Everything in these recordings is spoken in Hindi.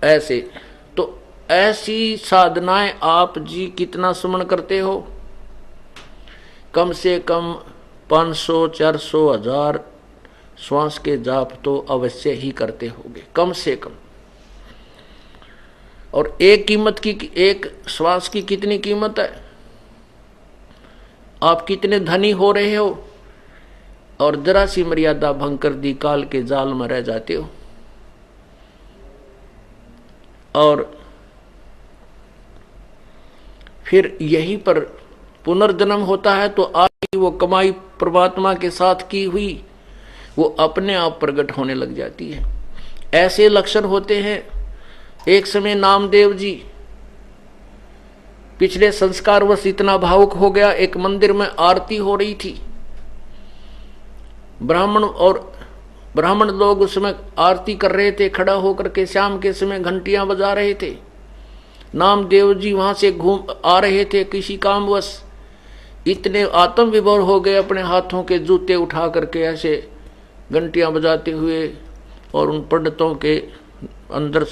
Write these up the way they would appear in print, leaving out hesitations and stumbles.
ऐसे तो ऐसी साधनाएं आप जी कितना सुमन करते हो? कम से कम 500, 400, 1000 श्वास के जाप तो अवश्य ही करते होगे कम से कम। और एक श्वास की कितनी कीमत है? आप कितने धनी हो रहे हो और जरा सी मर्यादा भंग कर दी काल के जाल में रह जाते हो। और फिर यहीं पर पुनर्जन्म होता है तो आपकी वो कमाई परमात्मा के साथ की हुई वो अपने आप प्रकट होने लग जाती है। ऐसे लक्षण होते हैं। एक समय नामदेव जी पिछले संस्कारवश इतना भावुक हो गया, एक मंदिर में आरती हो रही थी, ब्राह्मण लोग उसमें आरती कर रहे थे, खड़ा होकर के शाम के समय घंटियां बजा रहे थे। नामदेव जी वहां से घूम आ रहे थे किसी कामवश, इतने आत्म विभोर हो गए, अपने हाथों के जूते उठा करके ऐसे घंटियां बजाते हुए, और उन पंडितों के अंदर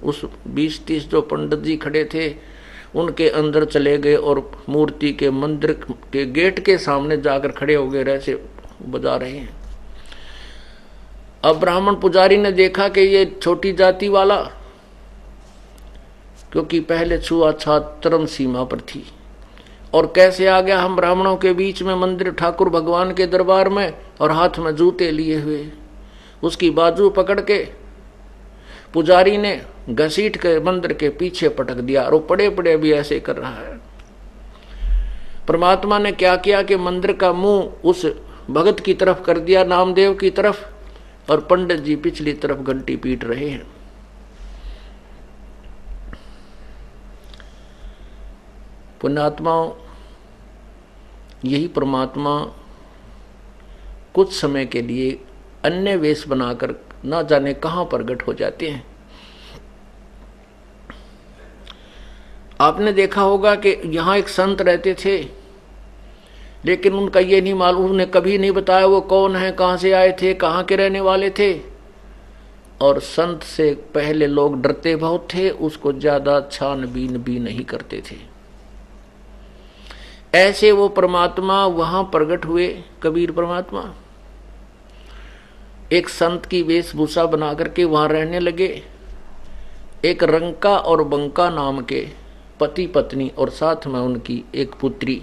उस 20-30 जो पंडित जी खड़े थे उनके अंदर चले गए और मूर्ति के मंदिर के गेट के सामने जाकर खड़े हो गए, ऐसे बजा रहे हैं। अब ब्राह्मण पुजारी ने देखा कि ये छोटी जाति वाला, क्योंकि पहले छुआछूत चरम सीमा पर थी, और कैसे आ गया हम ब्राह्मणों के बीच में मंदिर ठाकुर भगवान के दरबार में, और हाथ में जूते लिए हुए। उसकी बाजू पकड़ के पुजारी ने घसीट के मंदिर के पीछे पटक दिया, और वो पड़े पड़े भी ऐसे कर रहा है। परमात्मा ने क्या किया कि मंदिर का मुंह उस भगत की तरफ कर दिया, नामदेव की तरफ, और पंडित जी पिछली तरफ घंटी पीट रहे हैं। पुण्यात्माओं, यही परमात्मा कुछ समय के लिए अन्य वेश बनाकर ना जाने कहां प्रकट हो जाते हैं। आपने देखा होगा कि यहां एक संत रहते थे, लेकिन उनका ये नहीं मालूम, उन्हें कभी नहीं बताया वो कौन है, कहां से आए थे, कहां के रहने वाले थे। और संत से पहले लोग डरते बहुत थे, उसको ज्यादा छानबीन भी नहीं करते थे। ऐसे वो परमात्मा वहां प्रकट हुए, कबीर परमात्मा एक संत की वेशभूषा बना करके वहां रहने लगे। एक रंका और बंका नाम के पति पत्नी और साथ में उनकी एक पुत्री,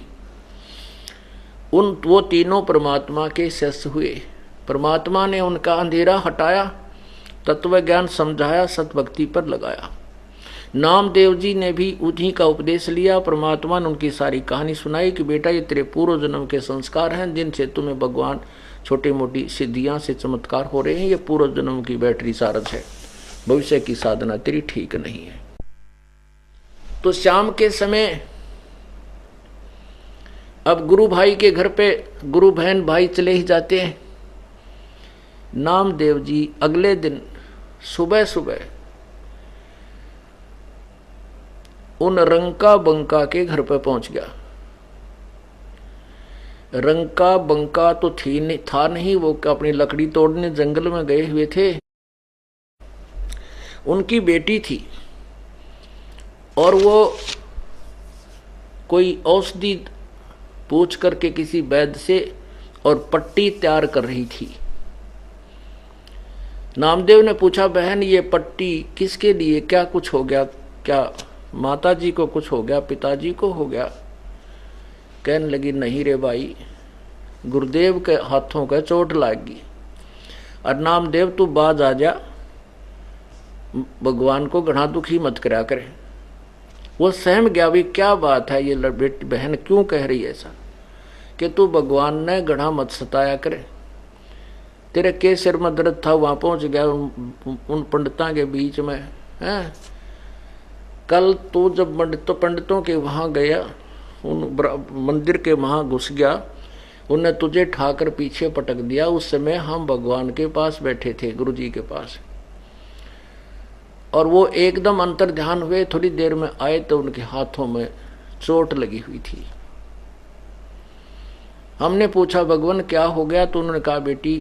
वो तीनों परमात्मा के शिष्य हुए। परमात्मा ने उनका अंधेरा हटाया, तत्व ज्ञान समझाया, सतभक्ति पर लगाया। नामदेव जी ने भी उन्हीं का उपदेश लिया। परमात्मा ने उनकी सारी कहानी सुनाई कि बेटा ये तेरे पूर्व जन्म के संस्कार हैं, जिनसे तुम्हें भगवान छोटी मोटी सिद्धियां से चमत्कार हो रहे हैं। ये पूर्व जन्म की बैटरी चार्ज है, भविष्य की साधना तेरी ठीक नहीं है। तो शाम के समय अब गुरु भाई के घर पे गुरु बहन भाई चले ही जाते हैं। नामदेव जी अगले दिन सुबह सुबह उन रंका बंका के घर पे पहुंच गया। रंका बंका तो था नहीं, वो अपनी लकड़ी तोड़ने जंगल में गए हुए थे। उनकी बेटी थी और वो कोई औषधि पूछ करके किसी वैद्य से और पट्टी तैयार कर रही थी। नामदेव ने पूछा, बहन ये पट्टी किसके लिए, क्या कुछ हो गया, क्या माता जी को कुछ हो गया, पिताजी को हो गया? कहने लगी, नहीं रे भाई, गुरुदेव के हाथों का चोट लागी। और नामदेव तू बाज आ जा, भगवान को घना दुखी मत करा करे। वो सहम गया, भी क्या बात है, ये बेटी बहन क्यों कह रही है ऐसा, कि तू भगवान ने घना मत सताया करे, तेरे के सिर में दर्द था, वहां पहुंच गया उन पंडितों के बीच में है। कल तू जब पंडितों के वहां गया, उन मंदिर के वहां घुस गया, उन्हें तुझे ठाकर पीछे पटक दिया। उस समय हम भगवान के पास बैठे थे, गुरु जी के पास, और वो एकदम अंतर ध्यान हुए, थोड़ी देर में आए तो उनके हाथों में चोट लगी हुई थी। हमने पूछा, भगवान क्या हो गया? तो उन्होंने कहा, बेटी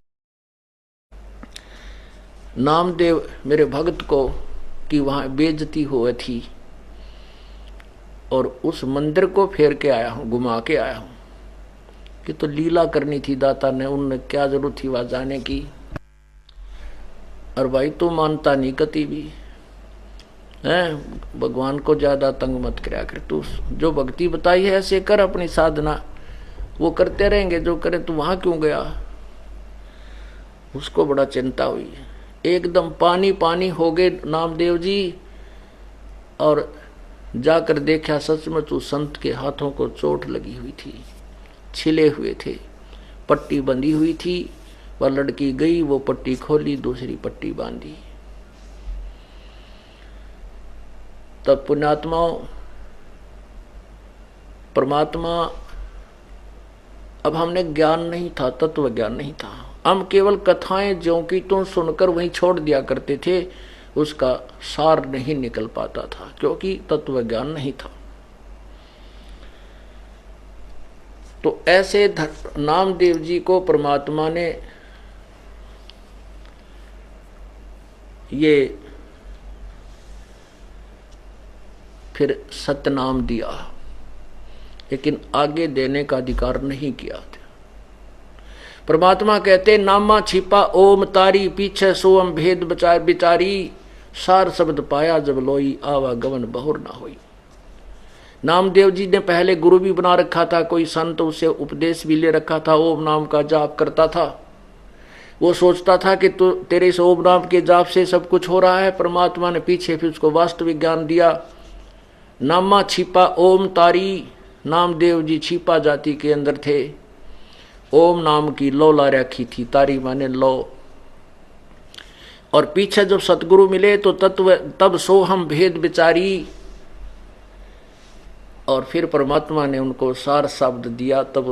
नामदेव मेरे भक्त को कि वहां बेइज्जती हुई थी, और उस मंदिर को फेर के आया हूं, घुमा के आया हूं कि तो लीला करनी थी दाता ने, उनने क्या जरूरत थी वहां जाने की। और भाई तू मानता नहीं कति भी है, भगवान को ज्यादा तंग मत कराया कर। तू जो भक्ति बताई है ऐसे कर, अपनी साधना वो करते रहेंगे जो करे, तू वहां क्यों गया। उसको बड़ा चिंता हुई, एकदम पानी पानी हो गए नामदेव जी, और जाकर देखा सचमुच उस संत के हाथों को चोट लगी हुई थी, छिले हुए थे, पट्टी बंधी हुई थी। वह लड़की गई, वो पट्टी खोली, दूसरी पट्टी बांधी। तब पुण्यात्माओं, परमात्मा, अब हमने ज्ञान नहीं था, तत्व ज्ञान नहीं था, हम केवल कथाएं ज्यों की त्यों सुनकर वहीं छोड़ दिया करते थे, उसका सार नहीं निकल पाता था क्योंकि तत्व ज्ञान नहीं था। तो ऐसे नामदेव जी को परमात्मा ने ये फिर सतनाम दिया, लेकिन आगे देने का अधिकार नहीं किया था। परमात्मा कहते नामा छिपा ओम तारी, पीछे सोम भेद बचार बिचारी, सार शब्द पाया जब लोई, आवागमन बहुर ना होई। नामदेव जी ने पहले गुरु भी बना रखा था, कोई संत, उससे उपदेश भी ले रखा था, ओम नाम का जाप करता था। वो सोचता था कि तो तेरे इस ओम नाम के जाप से सब कुछ हो रहा है। परमात्मा ने पीछे फिर उसको वास्तविक ज्ञान दिया। नामा छिपा ओम तारी, नामदेव जी छिपा जाति के अंदर थे। ओम नाम की लो ला रखी थी, तारी माने लो। और पीछे जब सतगुरु मिले तो तत्व तब सोहम भेद विचारी, और फिर परमात्मा ने उनको सार शब्द दिया, तब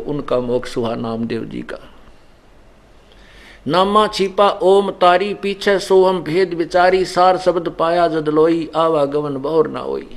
उनका मोक्ष हुआ नामदेव जी का। नामा छिपा ओम तारी, पीछे सोहम भेद विचारी, सार शब्द पाया जद लोई, आवागमन बहुर ना होई।